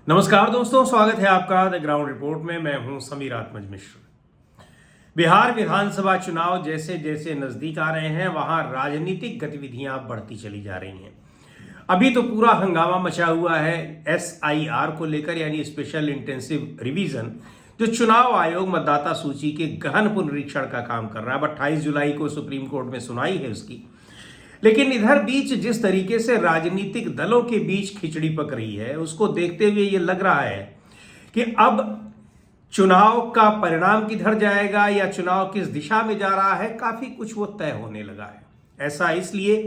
नमस्कार दोस्तों, स्वागत है आपका द ग्राउंड रिपोर्ट में। मैं हूं समीर आत्मज मिश्र। बिहार विधानसभा चुनाव जैसे जैसे नजदीक आ रहे हैं वहां राजनीतिक गतिविधियां बढ़ती चली जा रही हैं। अभी तो पूरा हंगामा मचा हुआ है SIR को लेकर, यानी स्पेशल इंटेंसिव रिवीजन, जो चुनाव आयोग मतदाता सूची के गहन पुनरीक्षण का काम कर रहा है। 28 जुलाई को सुप्रीम कोर्ट में सुनाई है उसकी। लेकिन इधर बीच जिस तरीके से राजनीतिक दलों के बीच खिचड़ी पक रही है, उसको देखते हुए ये लग रहा है कि अब चुनाव का परिणाम किधर जाएगा या चुनाव किस दिशा में जा रहा है, काफी कुछ वो तय होने लगा है। ऐसा इसलिए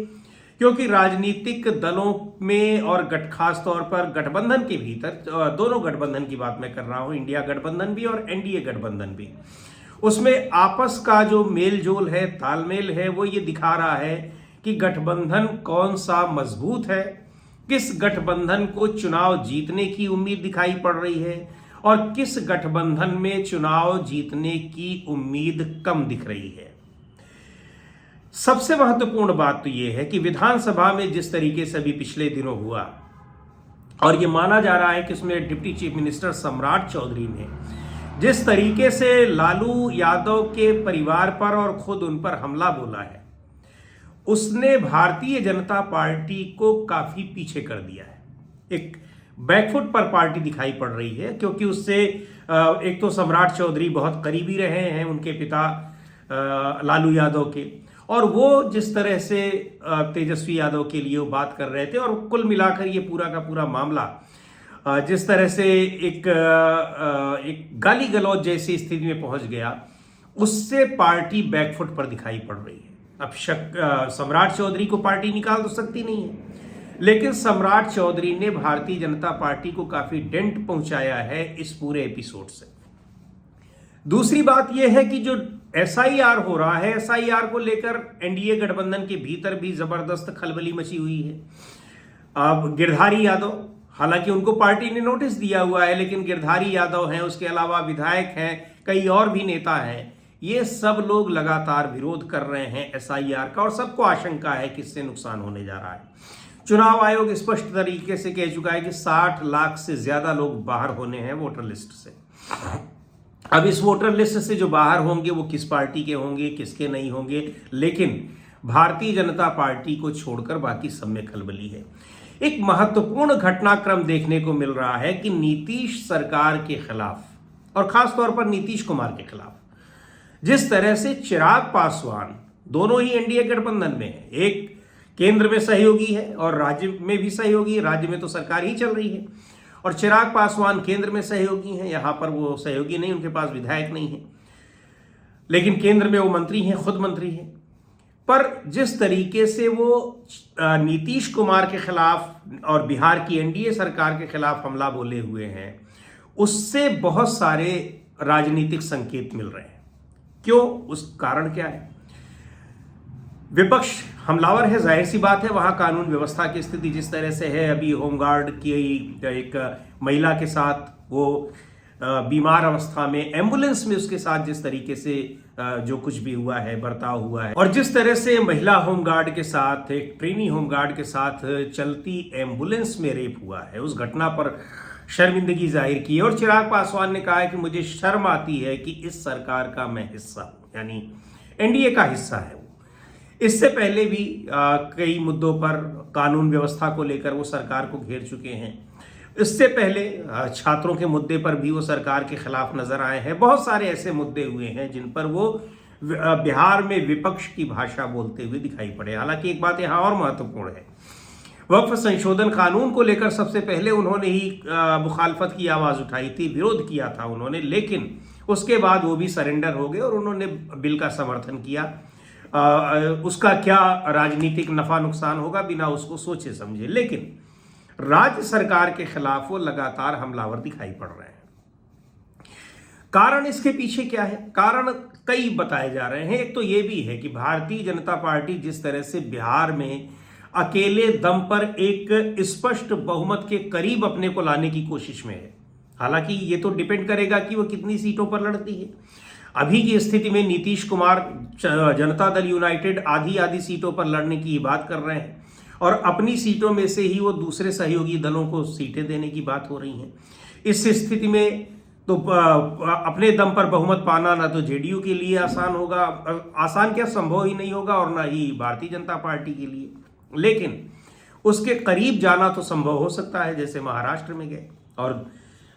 क्योंकि राजनीतिक दलों में और खास तौर पर गठबंधन के भीतर, दोनों गठबंधन की बात मैं कर रहा हूं, इंडिया गठबंधन भी और NDA गठबंधन भी, उसमें आपस का जो मेल जोल है, तालमेल है, वो ये दिखा रहा है कि गठबंधन कौन सा मजबूत है, किस गठबंधन को चुनाव जीतने की उम्मीद दिखाई पड़ रही है और किस गठबंधन में चुनाव जीतने की उम्मीद कम दिख रही है। सबसे महत्वपूर्ण बात तो यह है कि विधानसभा में जिस तरीके से अभी पिछले दिनों हुआ, और यह माना जा रहा है कि उसमें डिप्टी चीफ मिनिस्टर सम्राट चौधरी ने जिस तरीके से लालू यादव के परिवार पर और खुद उन पर हमला बोला है, उसने भारतीय जनता पार्टी को काफी पीछे कर दिया है। एक बैकफुट पर पार्टी दिखाई पड़ रही है, क्योंकि उससे एक तो सम्राट चौधरी बहुत करीबी रहे हैं उनके पिता लालू यादव के, और वो जिस तरह से तेजस्वी यादव के लिए वो बात कर रहे थे, और कुल मिलाकर ये पूरा का पूरा मामला जिस तरह से एक गाली गलौज जैसी स्थिति में पहुंच गया, उससे पार्टी बैकफुट पर दिखाई पड़ रही है। अब सम्राट चौधरी को पार्टी निकाल तो सकती नहीं है, लेकिन सम्राट चौधरी ने भारतीय जनता पार्टी को काफी डेंट पहुंचाया है इस पूरे एपिसोड से। दूसरी बात यह है कि जो SIR हो रहा है, SIR को लेकर NDA गठबंधन के भीतर भी जबरदस्त खलबली मची हुई है। अब गिरधारी यादव, हालांकि उनको पार्टी ने नोटिस दिया हुआ है, लेकिन गिरधारी यादव हैं, उसके अलावा विधायक हैं, कई और भी नेता हैं, ये सब लोग लगातार विरोध कर रहे हैं SIR का, और सबको आशंका है कि इससे नुकसान होने जा रहा है। चुनाव आयोग स्पष्ट तरीके से कह चुका है कि 60 लाख से ज्यादा लोग बाहर होने हैं वोटर लिस्ट से। अब इस वोटर लिस्ट से जो बाहर होंगे वो किस पार्टी के होंगे, किसके नहीं होंगे, लेकिन भारतीय जनता पार्टी को छोड़कर बाकी सब में खलबली है। एक महत्वपूर्ण घटनाक्रम देखने को मिल रहा है कि नीतीश सरकार के खिलाफ, और खासतौर पर नीतीश कुमार के खिलाफ, जिस तरह से चिराग पासवान, दोनों ही NDA गठबंधन में है, एक केंद्र में सहयोगी है और राज्य में भी सहयोगी है, राज्य में तो सरकार ही चल रही है, और चिराग पासवान केंद्र में सहयोगी हैं, यहां पर वो सहयोगी नहीं, उनके पास विधायक नहीं है, लेकिन केंद्र में वो मंत्री हैं, खुद मंत्री हैं। पर जिस तरीके से वो नीतीश कुमार के खिलाफ और बिहार की NDA सरकार के खिलाफ हमला बोले हुए हैं, उससे बहुत सारे राजनीतिक संकेत मिल रहे हैं। क्यों? उस कारण क्या है? विपक्ष हमलावर है, जाहिर सी बात है। वहां कानून व्यवस्था की स्थिति जिस तरह से है, अभी होमगार्ड की एक महिला के साथ वो बीमार अवस्था में एम्बुलेंस में उसके साथ जिस तरीके से जो कुछ भी हुआ है, बर्ताव हुआ है, और जिस तरह से महिला होमगार्ड के साथ, एक ट्रेनी होमगार्ड के साथ चलती एम्बुलेंस में रेप हुआ है, उस घटना पर शर्मिंदगी जाहिर की है। और चिराग पासवान ने कहा है कि मुझे शर्म आती है कि इस सरकार का मैं हिस्सा हूं, यानी NDA का हिस्सा है वो। इससे पहले भी कई मुद्दों पर कानून व्यवस्था को लेकर वो सरकार को घेर चुके हैं। इससे पहले छात्रों के मुद्दे पर भी वो सरकार के खिलाफ नजर आए हैं। बहुत सारे ऐसे मुद्दे हुए हैं जिन पर वो बिहार में विपक्ष की भाषा बोलते हुए दिखाई पड़े। हालांकि एक बात यहां और महत्वपूर्ण है, वक्फ संशोधन कानून को लेकर सबसे पहले उन्होंने ही मुखालफत की आवाज उठाई थी, विरोध किया था उन्होंने, लेकिन उसके बाद वो भी सरेंडर हो गए और उन्होंने बिल का समर्थन किया। उसका क्या राजनीतिक नफा नुकसान होगा बिना उसको सोचे समझे, लेकिन राज्य सरकार के खिलाफ वो लगातार हमलावर दिखाई पड़ रहे हैं। कारण इसके पीछे क्या है? कारण कई बताए जा रहे हैं। एक तो ये भी है कि भारतीय जनता पार्टी जिस तरह से बिहार में अकेले दम पर एक स्पष्ट बहुमत के करीब अपने को लाने की कोशिश में है, हालांकि ये तो डिपेंड करेगा कि वो कितनी सीटों पर लड़ती है। अभी की स्थिति में नीतीश कुमार जनता दल यूनाइटेड आधी आधी सीटों पर लड़ने की बात कर रहे हैं, और अपनी सीटों में से ही वो दूसरे सहयोगी दलों को सीटें देने की बात हो रही है। इस स्थिति में तो अपने दम पर बहुमत पाना ना तो जेडीयू के लिए आसान होगा, आसान क्या, संभव ही नहीं होगा, और ना ही भारतीय जनता पार्टी के लिए। लेकिन उसके करीब जाना तो संभव हो सकता है, जैसे महाराष्ट्र में गए। और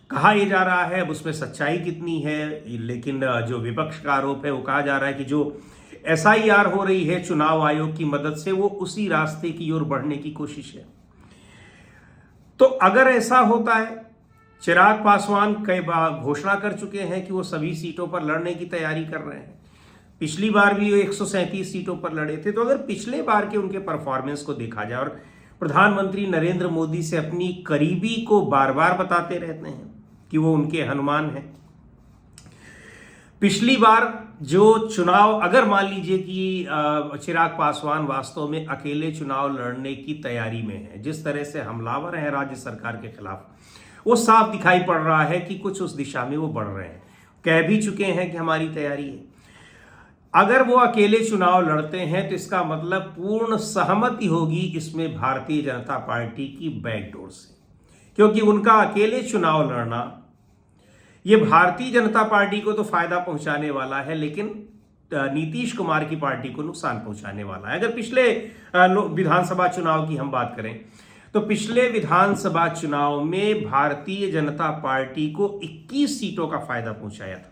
कहा यह जा रहा है, अब उसमें सच्चाई कितनी है, लेकिन जो विपक्ष का आरोप है वो कहा जा रहा है कि जो एसआईआर हो रही है चुनाव आयोग की मदद से, वो उसी रास्ते की ओर बढ़ने की कोशिश है। तो अगर ऐसा होता है, चिराग पासवान कई बार घोषणा कर चुके हैं कि वो सभी सीटों पर लड़ने की तैयारी कर रहे हैं। पिछली बार भी वो 137 सीटों पर लड़े थे। तो अगर पिछले बार के उनके परफॉर्मेंस को देखा जाए, और प्रधानमंत्री नरेंद्र मोदी से अपनी करीबी को बार बार बताते रहते हैं कि वो उनके हनुमान हैं। पिछली बार जो चुनाव, अगर मान लीजिए कि चिराग पासवान वास्तव में अकेले चुनाव लड़ने की तैयारी में है, जिस तरह से हमलावर हैं राज्य सरकार के खिलाफ, वो साफ दिखाई पड़ रहा है कि कुछ उस दिशा में वो बढ़ रहे हैं। कह भी चुके हैं कि हमारी तैयारी है। अगर वो अकेले चुनाव लड़ते हैं तो इसका मतलब पूर्ण सहमति होगी इसमें भारतीय जनता पार्टी की बैकडोर से, क्योंकि उनका अकेले चुनाव लड़ना ये भारतीय जनता पार्टी को तो फायदा पहुंचाने वाला है, लेकिन नीतीश कुमार की पार्टी को नुकसान पहुंचाने वाला है। अगर पिछले विधानसभा चुनाव की हम बात करें तो पिछले विधानसभा चुनाव में भारतीय जनता पार्टी को 21 सीटों का फायदा पहुंचाया था।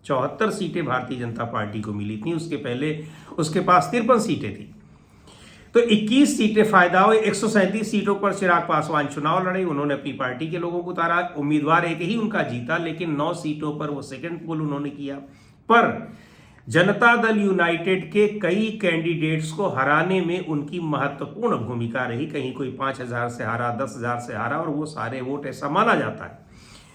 74 सीटें भारतीय जनता पार्टी को मिली थी, उसके पहले उसके पास 53 सीटें थी। तो 21 सीटें फायदा हुए। 137 सीटों पर चिराग पासवान चुनाव लड़े, उन्होंने अपनी पार्टी के लोगों को उतारा। उम्मीदवार एक ही उनका जीता, लेकिन 9 सीटों पर वो सेकंड पोल उन्होंने किया। पर जनता दल यूनाइटेड के कई कैंडिडेट्स को हराने में उनकी महत्वपूर्ण भूमिका रही। कहीं कोई 5,000 से हारा, 10,000 से हारा, और वो सारे वोट ऐसा माना जाता है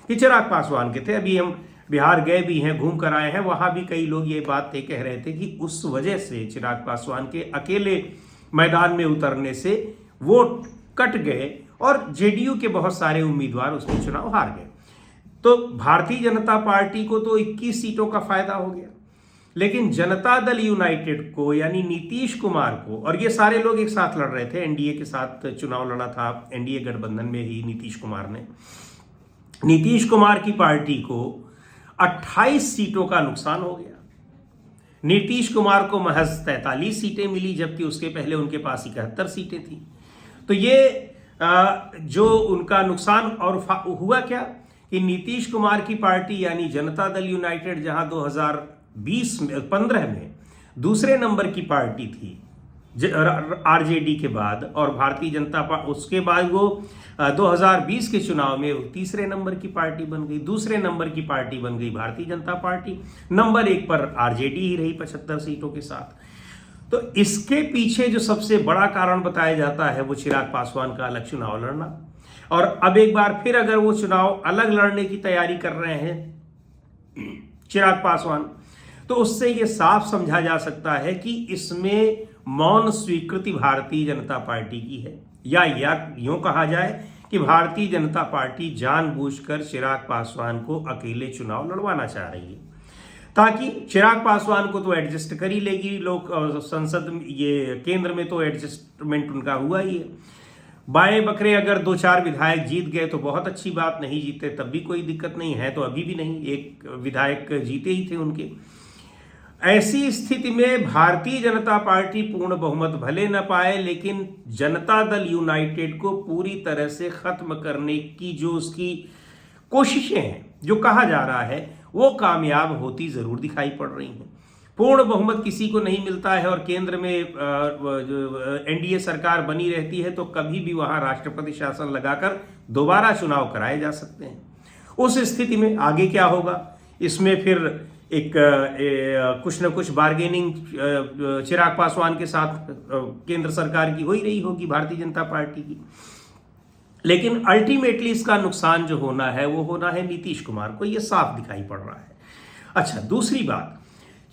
कि चिराग पासवान के थे। अभी हम बिहार गए भी हैं, घूम कर आए हैं, वहां भी कई लोग ये बात कह रहे थे कि उस वजह से चिराग पासवान के अकेले मैदान में उतरने से वोट कट गए और जेडीयू के बहुत सारे उम्मीदवार उसमें चुनाव हार गए। तो भारतीय जनता पार्टी को तो 21 सीटों का फायदा हो गया, लेकिन जनता दल यूनाइटेड को, यानी नीतीश कुमार को, और ये सारे लोग एक साथ लड़ रहे थे, एनडीए के साथ चुनाव लड़ा था, एनडीए गठबंधन में ही नीतीश कुमार ने, नीतीश कुमार की पार्टी को 28 सीटों का नुकसान हो गया। नीतीश कुमार को महज 43 सीटें मिली, जबकि उसके पहले उनके पास 71 सीटें थी। तो ये जो उनका नुकसान, और हुआ क्या कि नीतीश कुमार की पार्टी यानी जनता दल यूनाइटेड, जहां 2015 में दूसरे नंबर की पार्टी थी आरजेडी के बाद, और भारतीय जनता पार्टी उसके बाद वो 2020 के चुनाव में तीसरे नंबर की पार्टी बन गई। दूसरे नंबर की पार्टी बन गई भारतीय जनता पार्टी। नंबर 1 पर आरजेडी ही रही 75 सीटों के साथ। तो इसके पीछे जो सबसे बड़ा कारण बताया जाता है वो चिराग पासवान का अलग चुनाव लड़ना। और अब एक बार फिर अगर वो चुनाव अलग लड़ने की तैयारी कर रहे हैं चिराग पासवान, तो उससे ये साफ समझा जा सकता है कि इसमें मौन स्वीकृति भारतीय जनता पार्टी की है, या यूं कहा जाए कि भारतीय जनता पार्टी जानबूझकर चिराग पासवान को अकेले चुनाव लड़वाना चाह रही है, ताकि चिराग पासवान को तो एडजस्ट कर ही लेगी लोग संसद, ये केंद्र में तो एडजस्टमेंट उनका हुआ ही है। बाएं बकरे अगर 2-4 विधायक जीत गए तो बहुत अच्छी बात, नहीं जीते तब भी कोई दिक्कत नहीं है, तो अभी भी नहीं, एक विधायक जीते ही थे उनके। ऐसी स्थिति में भारतीय जनता पार्टी पूर्ण बहुमत भले न पाए, लेकिन जनता दल यूनाइटेड को पूरी तरह से खत्म करने की जो उसकी कोशिशें हैं, जो कहा जा रहा है, वो कामयाब होती जरूर दिखाई पड़ रही हैं। पूर्ण बहुमत किसी को नहीं मिलता है और केंद्र में एनडीए सरकार बनी रहती है, तो कभी भी वहां राष्ट्रपति शासन लगाकर दोबारा चुनाव कराए जा सकते हैं। उस स्थिति में आगे क्या होगा, इसमें फिर एक कुछ न कुछ बार्गेनिंग चिराग पासवान के साथ केंद्र सरकार की हो ही रही होगी, भारतीय जनता पार्टी की। लेकिन अल्टीमेटली इसका नुकसान जो होना है वो होना है नीतीश कुमार को, ये साफ दिखाई पड़ रहा है। अच्छा, दूसरी बात,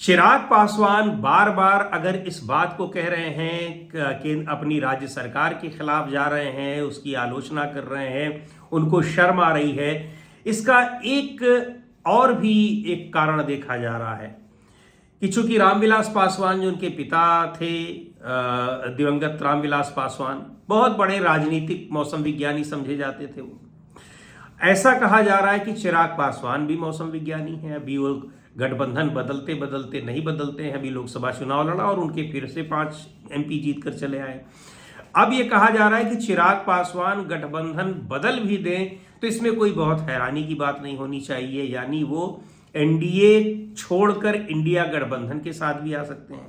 चिराग पासवान बार बार अगर इस बात को कह रहे हैं कि अपनी राज्य सरकार के खिलाफ जा रहे हैं, उसकी आलोचना कर रहे हैं, उनको शर्म आ रही है, इसका एक और भी एक कारण देखा जा रहा है कि चूंकि रामविलास पासवान जो उनके पिता थे, दिवंगत रामविलास पासवान, बहुत बड़े राजनीतिक मौसम विज्ञानी समझे जाते थे वो। ऐसा कहा जा रहा है कि चिराग पासवान भी मौसम विज्ञानी है। अभी वो गठबंधन बदलते बदलते नहीं बदलते हैं। अभी लोकसभा चुनाव लड़ा और उनके फिर से 5 MP जीत कर चले आए। अब ये कहा जा रहा है कि चिराग पासवान गठबंधन बदल भी दें तो इसमें कोई बहुत हैरानी की बात नहीं होनी चाहिए, यानी वो NDA छोड़कर इंडिया गठबंधन के साथ भी आ सकते हैं।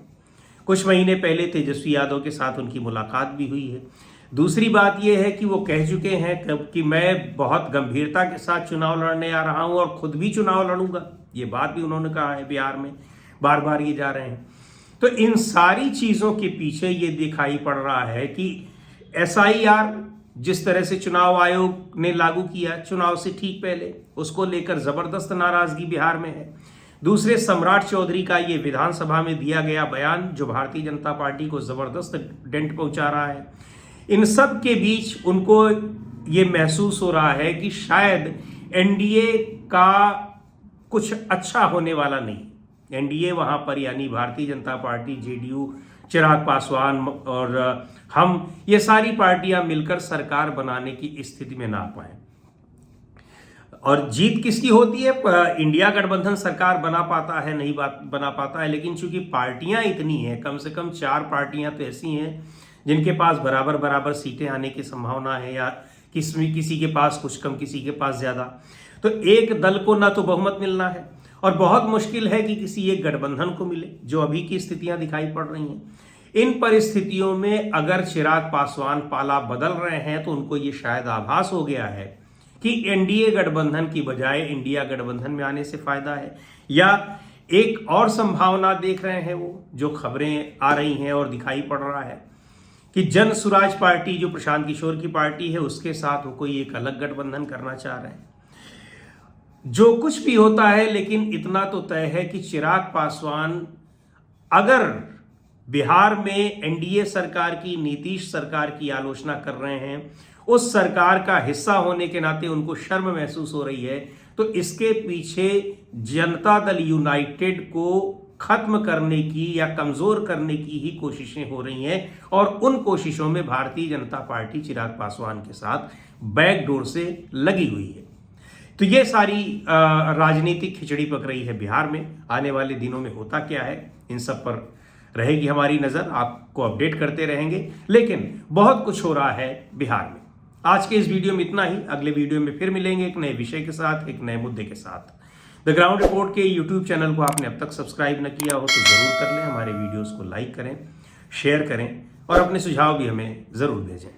कुछ महीने पहले तेजस्वी यादव के साथ उनकी मुलाकात भी हुई है। दूसरी बात यह है कि वो कह चुके हैं कि मैं बहुत गंभीरता के साथ चुनाव लड़ने आ रहा हूं और खुद भी चुनाव लड़ूंगा। ये बात भी उन्होंने कहा है, बिहार में बार बार ये जा रहे हैं। तो इन सारी चीजों के पीछे ये दिखाई पड़ रहा है कि SIR जिस तरह से चुनाव आयोग ने लागू किया चुनाव से ठीक पहले, उसको लेकर जबरदस्त नाराजगी बिहार में है। दूसरे, सम्राट चौधरी का ये विधानसभा में दिया गया बयान जो भारतीय जनता पार्टी को जबरदस्त डेंट पहुंचा रहा है। इन सब के बीच उनको ये महसूस हो रहा है कि शायद NDA का कुछ अच्छा होने वाला नहीं। NDA वहां पर यानी भारतीय जनता पार्टी, JDU, चिराग पासवान और हम, ये सारी पार्टियां मिलकर सरकार बनाने की स्थिति में ना पाए। और जीत किसकी होती है? इंडिया गठबंधन सरकार बना पाता है, नहीं बना पाता है, लेकिन चूंकि पार्टियां इतनी हैं, कम से कम 4 पार्टियां तो ऐसी हैं जिनके पास बराबर बराबर सीटें आने की संभावना है, या किसी के पास कुछ कम, किसी के पास ज्यादा। तो एक दल को ना तो बहुमत मिलना है और बहुत मुश्किल है कि किसी एक गठबंधन को मिले, जो अभी की स्थितियां दिखाई पड़ रही हैं। इन परिस्थितियों में अगर चिराग पासवान पाला बदल रहे हैं तो उनको ये शायद आभास हो गया है कि NDA गठबंधन की बजाय इंडिया गठबंधन में आने से फायदा है। या एक और संभावना देख रहे हैं वो, जो खबरें आ रही हैं और दिखाई पड़ रहा है कि जन सुराज पार्टी जो प्रशांत किशोर की पार्टी है उसके साथ वो कोई एक अलग गठबंधन करना चाह रहे हैं। जो कुछ भी होता है, लेकिन इतना तो तय है कि चिराग पासवान अगर बिहार में NDA सरकार की, नीतीश सरकार की आलोचना कर रहे हैं, उस सरकार का हिस्सा होने के नाते उनको शर्म महसूस हो रही है, तो इसके पीछे जनता दल यूनाइटेड को खत्म करने की या कमजोर करने की ही कोशिशें हो रही हैं। और उन कोशिशों में भारतीय जनता पार्टी चिराग पासवान के साथ बैकडोर से लगी हुई है। तो ये सारी राजनीतिक खिचड़ी पक रही है बिहार में। आने वाले दिनों में होता क्या है, इन सब पर रहेगी हमारी नजर, आपको अपडेट करते रहेंगे। लेकिन बहुत कुछ हो रहा है बिहार में। आज के इस वीडियो में इतना ही। अगले वीडियो में फिर मिलेंगे एक नए विषय के साथ, एक नए मुद्दे के साथ। द ग्राउंड रिपोर्ट के YouTube चैनल को आपने अब तक सब्सक्राइब न किया हो तो जरूर कर लें। हमारे वीडियोस को लाइक करें, शेयर करें और अपने सुझाव भी हमें जरूर भेजें।